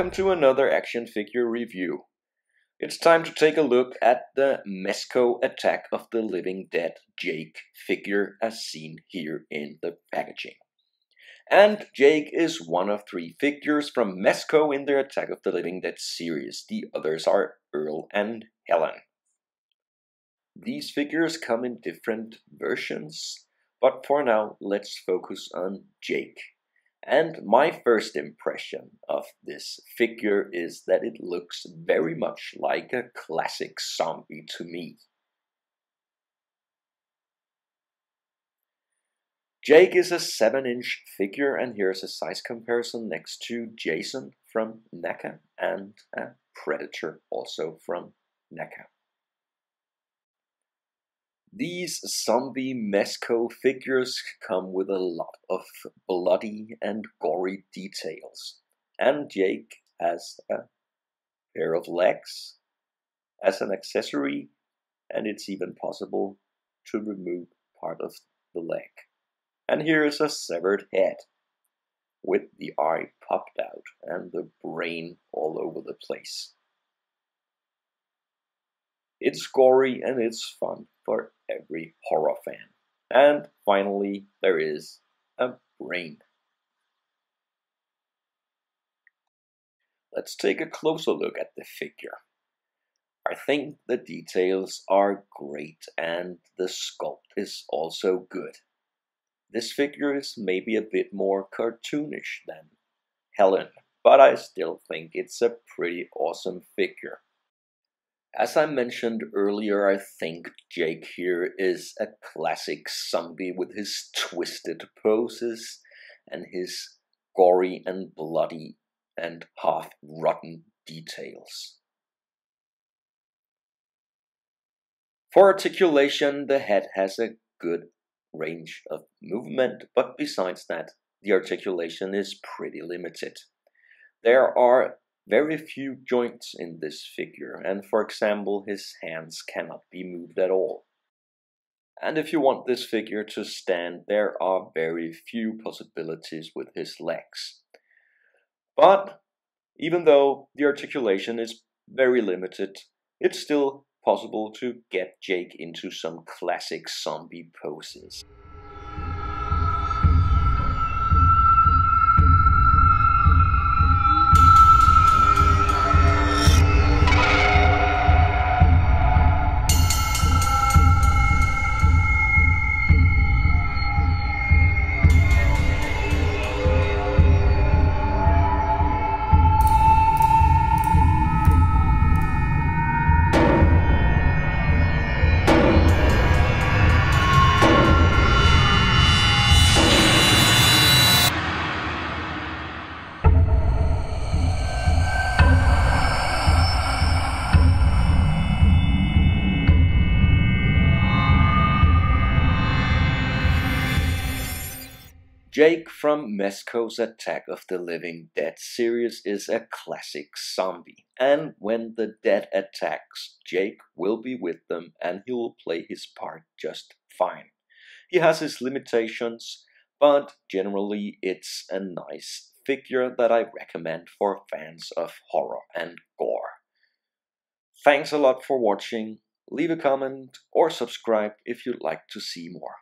welcome to another action figure review. It's time to take a look at the Mezco Attack of the Living Dead Jake figure as seen here in the packaging. And Jake is one of 3 figures from Mezco in their Attack of the Living Dead series. The others are Earl and Hellen. These figures come in different versions, but for now let's focus on Jake. And my first impression of this figure is that it looks very much like a classic zombie to me. Jake is a 7-inch figure, and here's a size comparison next to Jason from NECA and a Predator also from NECA. These zombie Mezco figures come with a lot of bloody and gory details, and Jake has a pair of legs as an accessory, and it's even possible to remove part of the leg. And here is a severed head with the eye popped out and the brain all over the place. It's gory and it's fun for every horror fan. And finally, there is a brain. Let's take a closer look at the figure. I think the details are great and the sculpt is also good. This figure is maybe a bit more cartoonish than Hellen, but I still think it's a pretty awesome figure. As I mentioned earlier, I think Jake here is a classic zombie with his twisted poses and his gory and bloody and half-rotten details. For articulation, the head has a good range of movement, but besides that, the articulation is pretty limited. There are very few joints in this figure, and for example, his hands cannot be moved at all. And if you want this figure to stand, there are very few possibilities with his legs. But even though the articulation is very limited, it's still possible to get Jake into some classic zombie poses. Jake from Mezco's Attack of the Living Dead series is a classic zombie, and when the dead attacks, Jake will be with them and he will play his part just fine. He has his limitations, but generally it's a nice figure that I recommend for fans of horror and gore. Thanks a lot for watching. Leave a comment or subscribe if you'd like to see more.